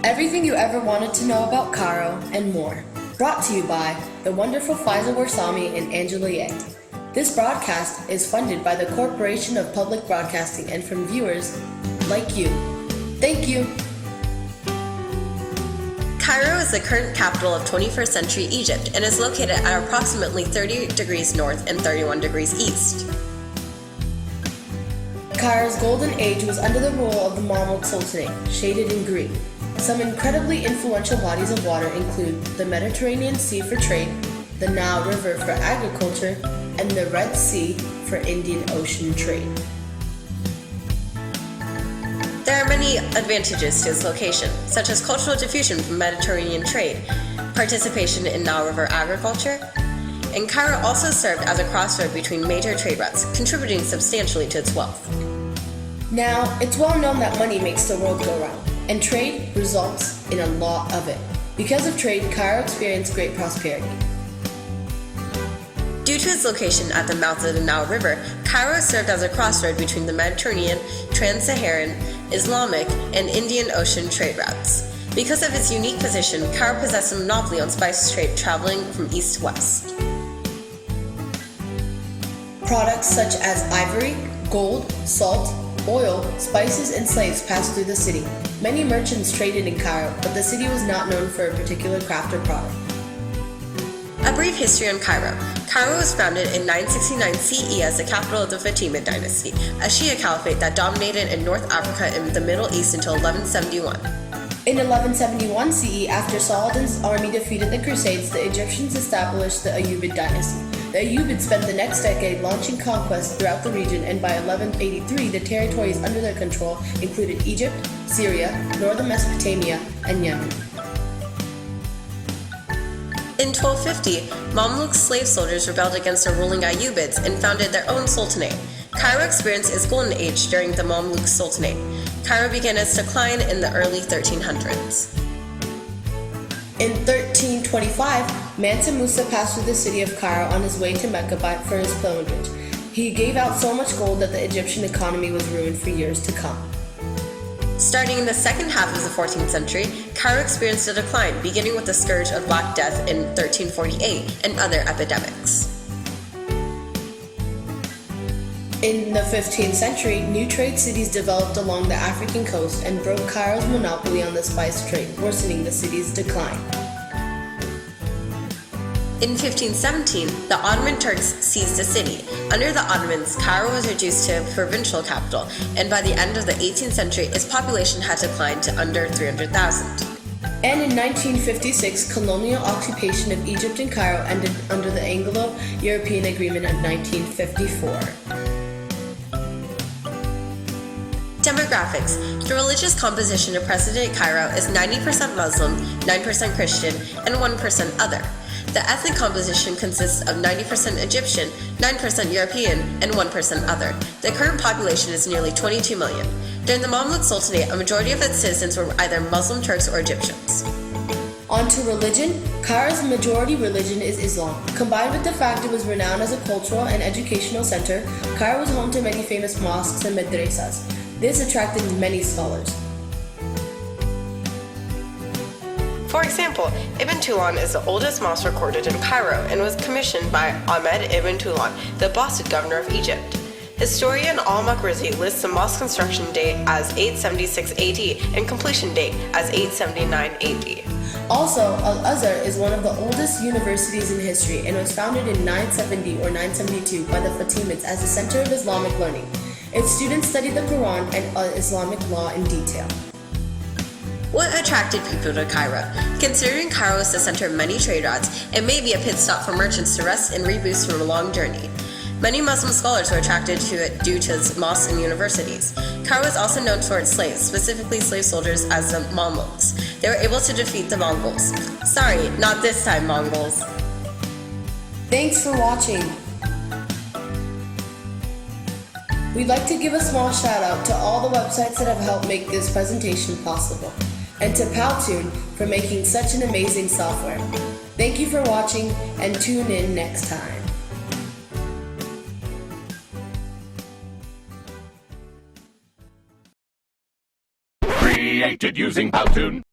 Everything you ever wanted to know about Cairo and more. Brought to you by the wonderful Faiza Warsami and Angela Ye. This broadcast is funded by the Corporation of Public Broadcasting and from viewers like you. Thank you. Cairo is the current capital of 21st century Egypt and is located at approximately 30 degrees north and 31 degrees east. Cairo's golden age was under the rule of the Mamluk Sultanate, shaded in green. Some incredibly influential bodies of water include the Mediterranean Sea for trade, the Nile River for agriculture, and the Red Sea for Indian Ocean trade. There are many advantages to its location, such as cultural diffusion from Mediterranean trade, participation in Nile River agriculture, and Cairo also served as a crossroad between major trade routes, contributing substantially to its wealth. Now, it's well known that money makes the world go round, and trade results in a lot of it. Because of trade, Cairo experienced great prosperity. Due to its location at the mouth of the Nile River, Cairo served as a crossroad between the Mediterranean, Trans-Saharan, Islamic, and Indian Ocean trade routes. Because of its unique position, Cairo possessed a monopoly on spice trade traveling from east to west. Products such as ivory, gold, salt, oil, spices, and slaves passed through the city. Many merchants traded in Cairo, but the city was not known for a particular craft or product. A brief history on Cairo. Cairo was founded in 969 CE as the capital of the Fatimid dynasty, a Shia caliphate that dominated in North Africa and the Middle East until 1171. In 1171 CE, after Saladin's army defeated the Crusades, the Egyptians established the Ayyubid dynasty. The Ayyubids spent the next decade launching conquests throughout the region, and by 1183, the territories under their control included Egypt, Syria, northern Mesopotamia, and Yemen. In 1250, Mamluk slave soldiers rebelled against the ruling Ayyubids and founded their own sultanate. Cairo experienced its golden age during the Mamluk Sultanate. Cairo began its decline in the early 1300s. In 1325, Mansa Musa passed through the city of Cairo on his way to Mecca for his pilgrimage. He gave out so much gold that the Egyptian economy was ruined for years to come. Starting in the second half of the 14th century, Cairo experienced a decline, beginning with the scourge of Black Death in 1348 and other epidemics. In the 15th century, new trade cities developed along the African coast and broke Cairo's monopoly on the spice trade, worsening the city's decline. In 1517, the Ottoman Turks seized the city. Under the Ottomans, Cairo was reduced to a provincial capital, and by the end of the 18th century, its population had declined to under 300,000. And in 1956, colonial occupation of Egypt and Cairo ended under the Anglo-European Agreement of 1954. Demographics. The religious composition of present-day Cairo is 90% Muslim, 9% Christian, and 1% other. The ethnic composition consists of 90% Egyptian, 9% European, and 1% other. The current population is nearly 22 million. During the Mamluk Sultanate, a majority of its citizens were either Muslim Turks or Egyptians. On to religion. Cairo's majority religion is Islam. Combined with the fact it was renowned as a cultural and educational center, Cairo was home to many famous mosques and madrasas. This attracted many scholars. For example, Ibn Tulun is the oldest mosque recorded in Cairo and was commissioned by Ahmed ibn Tulun, the Abbasid governor of Egypt. Historian al-Makrizi lists the mosque construction date as 876 AD and completion date as 879 AD. Also, Al-Azhar is one of the oldest universities in history and was founded in 970 or 972 by the Fatimids as a center of Islamic learning. Its students studied the Quran and Islamic law in detail. What attracted people to Cairo? Considering Cairo is the center of many trade routes, it may be a pit stop for merchants to rest and reboost from a long journey. Many Muslim scholars were attracted to it due to its mosques and universities. Cairo is also known for its slaves, specifically slave soldiers as the Mamluks. They were able to defeat the Mongols. Sorry, not this time, Mongols. Thanks for watching. We'd like to give a small shout out to all the websites that have helped make this presentation possible, and to Powtoon for making such an amazing software. Thank you for watching, and tune in next time. Created using Powtoon.